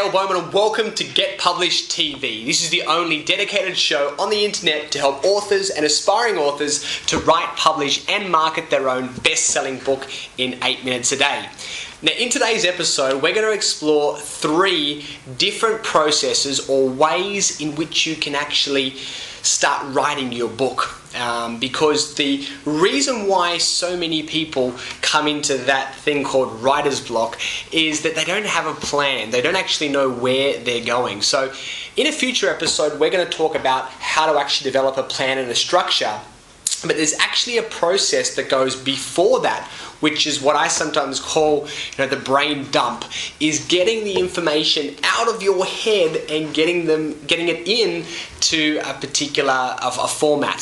Dale Bowman and welcome to Get Published TV. This is the only dedicated show on the internet to help authors and aspiring authors to write, publish and market their own best-selling book in 8 minutes a day. Now in today's episode we're going to explore 3 different processes or ways in which you can actually start writing your book. Because the reason why so many people come into that thing called writer's block is that they don't have a plan. They don't actually know where they're going. So in a future episode, we're going to talk about how to actually develop a plan and a structure. But there's actually a process that goes before that, which is what I sometimes call, the brain dump, is getting the information out of your head and getting it in to a particular format.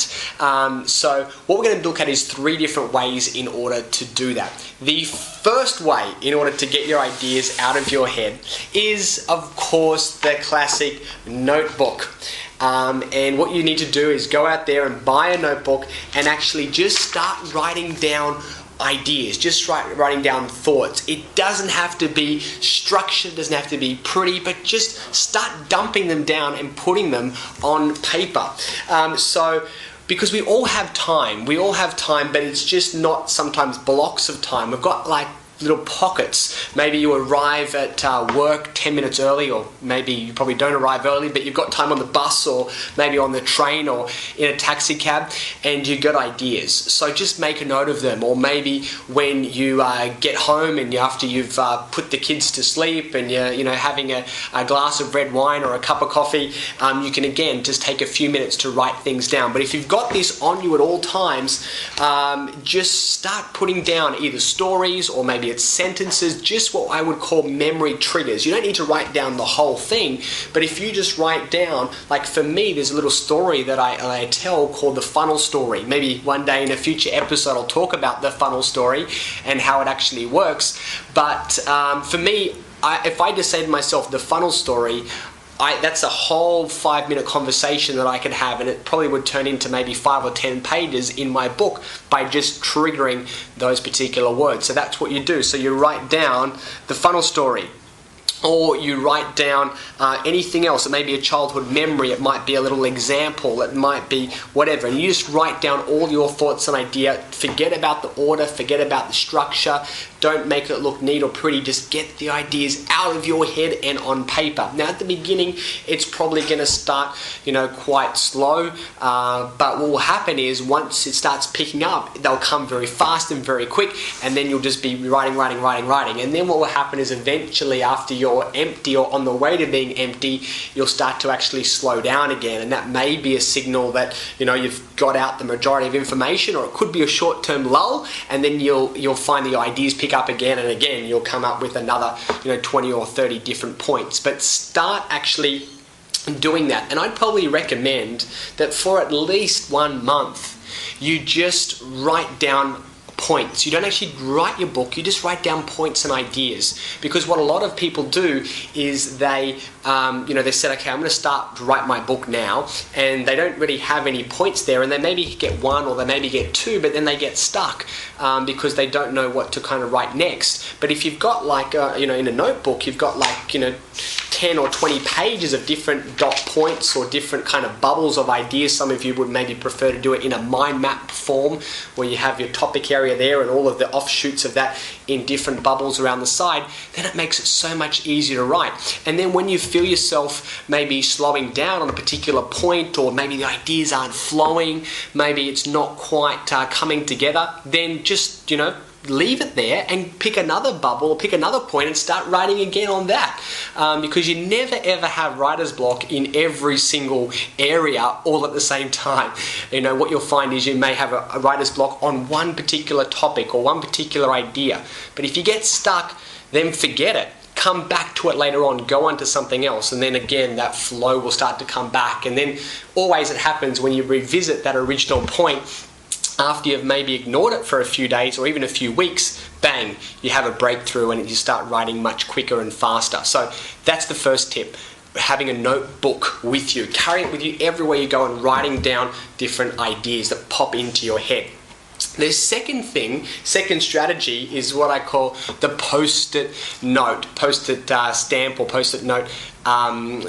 So what we're going to look at is 3 different ways in order to do that. The first way in order to get your ideas out of your head is, of course, the classic notebook. And what you need to do is go out there and buy a notebook and actually just start writing down ideas, just writing down thoughts. It doesn't have to be structured, doesn't have to be pretty, but just start dumping them down and putting them on paper. Because we all have time, but it's just not sometimes blocks of time. We've got like little pockets. Maybe you arrive at work 10 minutes early, or maybe you probably don't arrive early, but you've got time on the bus or maybe on the train or in a taxi cab, and you've got ideas. So just make a note of them. Or maybe when you get home and after you've put the kids to sleep and you're having a glass of red wine or a cup of coffee, you can again just take a few minutes to write things down. But if you've got this on you at all times, just start putting down either stories or maybe it's sentences, just what I would call memory triggers. You don't need to write down the whole thing, but if you just write down, like for me, there's a little story that I tell called the funnel story. Maybe one day in a future episode I'll talk about the funnel story and how it actually works. But for me, if I just say to myself the funnel story, that's a whole 5-minute conversation that I could have, and it probably would turn into maybe 5 or 10 pages in my book by just triggering those particular words. So that's what you do. So you write down the funnel story, or you write down anything else. It may be a childhood memory, it might be a little example, it might be whatever, and you just write down all your thoughts and idea. Forget about the order, forget about the structure, don't make it look neat or pretty, just get the ideas out of your head and on paper. Now at the beginning it's probably going to start quite slow, but what will happen is once it starts picking up, they'll come very fast and very quick, and then you'll just be writing, and then what will happen is eventually after you're empty or on the way to being empty, you'll start to actually slow down again, and that may be a signal that you've got out the majority of information, or it could be a short-term lull, and then you'll find the ideas pick up again and again. You'll come up with another 20 or 30 different points. But start actually doing that, and I'd probably recommend that for at least 1 month you just write down points. You don't actually write your book, you just write down points and ideas. Because what a lot of people do is they said, okay, I'm going to start to write my book now, and they don't really have any points there, and they maybe get 1 or they maybe get 2, but then they get stuck because they don't know what to kind of write next. But if you've got in a notebook, you've got 10 or 20 pages of different dot points or different kind of bubbles of ideas. Some of you would maybe prefer to do it in a mind map form, where you have your topic area there and all of the offshoots of that in different bubbles around the side. Then it makes it so much easier to write. And then when you feel yourself maybe slowing down on a particular point, or maybe the ideas aren't flowing, maybe it's not quite coming together, then just leave it there and pick another bubble or pick another point and start writing again on that, because you never ever have writer's block in every single area all at the same time. What you'll find is you may have a writer's block on one particular topic or one particular idea, but if you get stuck, then forget it. Come back to it later on, go on to something else, and then again that flow will start to come back. And then always it happens when you revisit that original point after you've maybe ignored it for a few days or even a few weeks, bang, you have a breakthrough and you start writing much quicker and faster. So that's the first tip, having a notebook with you. Carry it with you everywhere you go and writing down different ideas that pop into your head. The second strategy is what I call the post-it note, post-it stamp or post-it note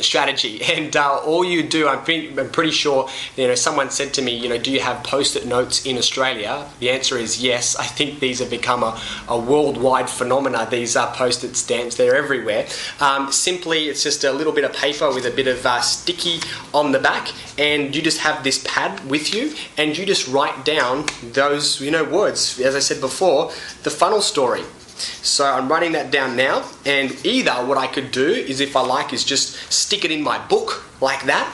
strategy. And all you do, I'm pretty sure, someone said to me, do you have post-it notes in Australia? The answer is yes. I think these have become a worldwide phenomena, these post-it stamps. They're everywhere. Simply, it's just a little bit of paper with a bit of sticky on the back, and you just have this pad with you, and you just write down those, words. As I said before, the funnel story. So I'm writing that down now, and either what I could do is, if I like, is just stick it in my book like that,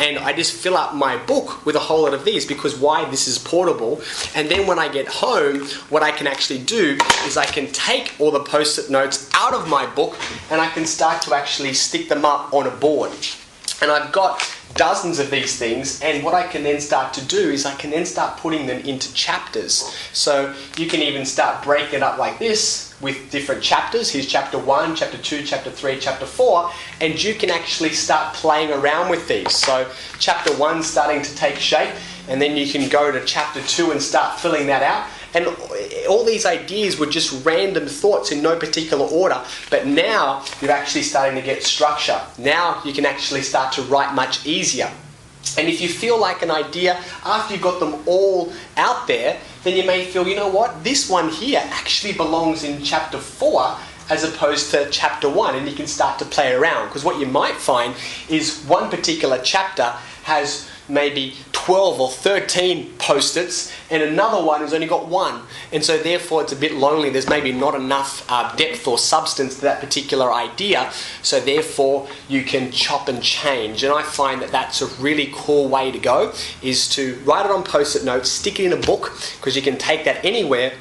and I just fill up my book with a whole lot of these, because why? This is portable. And then when I get home, what I can actually do is I can take all the post-it notes out of my book, and I can start to actually stick them up on a board. And I've got dozens of these things, and what I can then start to do is I can then start putting them into chapters. So you can even start breaking it up like this with different chapters. Here's chapter 1, chapter 2, chapter 3, chapter 4, and you can actually start playing around with these. So chapter 1 starting to take shape, and then you can go to chapter 2 and start filling that out. And all these ideas were just random thoughts in no particular order, but now you're actually starting to get structure. Now you can actually start to write much easier. And if you feel like an idea, after you've got them all out there, then you may feel, this one here actually belongs in chapter 4 as opposed to chapter 1, and you can start to play around. Because what you might find is one particular chapter has maybe 12 or 13 post-its, and another one has only got 1. And so therefore it's a bit lonely. There's maybe not enough depth or substance to that particular idea. So therefore you can chop and change. And I find that that's a really cool way to go, is to write it on post-it notes, stick it in a book, because you can take that anywhere,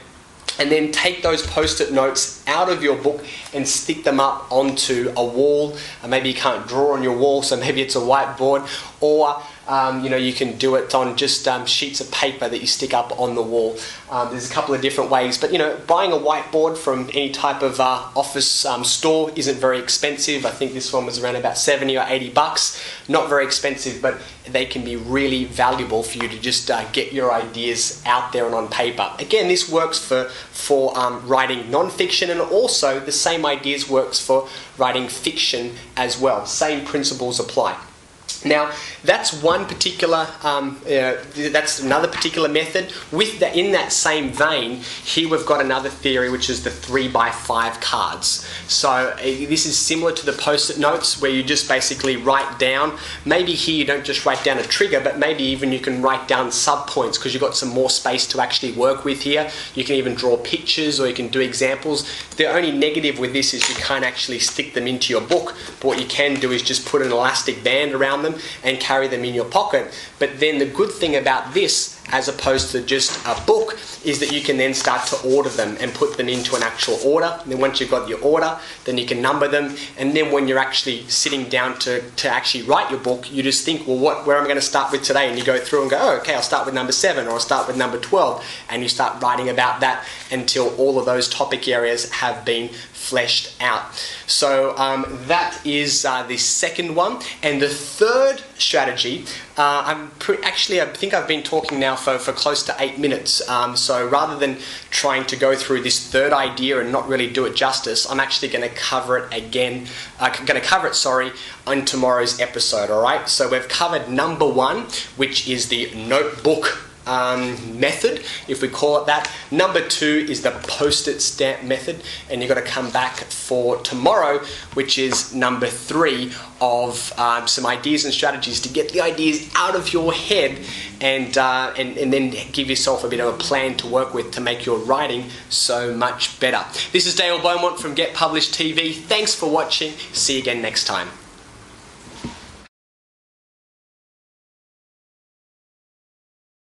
and then take those post-it notes out of your book and stick them up onto a wall. Maybe you can't draw on your wall, so maybe it's a whiteboard, or you can do it on just sheets of paper that you stick up on the wall. There's a couple of different ways, but buying a whiteboard from any type of office store isn't very expensive. I think this one was around about 70 or 80 bucks. Not very expensive, but they can be really valuable for you to just get your ideas out there and on paper. Again, this works for writing non-fiction, and also the same ideas works for writing fiction as well. Same principles apply. Now, that's one particular, that's another particular method. In that same vein, here we've got another theory, which is the 3x5 cards. So this is similar to the post-it notes, where you just basically write down. Maybe here you don't just write down a trigger, but maybe even you can write down sub-points, because you've got some more space to actually work with here. You can even draw pictures, or you can do examples. The only negative with this is you can't actually stick them into your book, but what you can do is just put an elastic band around them and carry them in your pocket. But then the good thing about this, as opposed to just a book, is that you can then start to order them and put them into an actual order. And then once you've got your order, then you can number them, and then when you're actually sitting down to actually write your book, you just think, well, where am I going to start with today? And you go through and go, oh, okay, I'll start with number 7, or I'll start with number 12, and you start writing about that until all of those topic areas have been fleshed out. So that is the second one. And the third strategy, I think I've been talking now for close to 8 minutes. So rather than trying to go through this third idea and not really do it justice, I'm actually going to cover it again. On tomorrow's episode. All right. So we've covered number 1, which is the notebook method, if we call it that. Number 2 is the post-it stamp method, and you've got to come back for tomorrow, which is number 3 of some ideas and strategies to get the ideas out of your head, and then give yourself a bit of a plan to work with to make your writing so much better. This is Dale Beaumont from Get Published TV. Thanks for watching. See you again next time.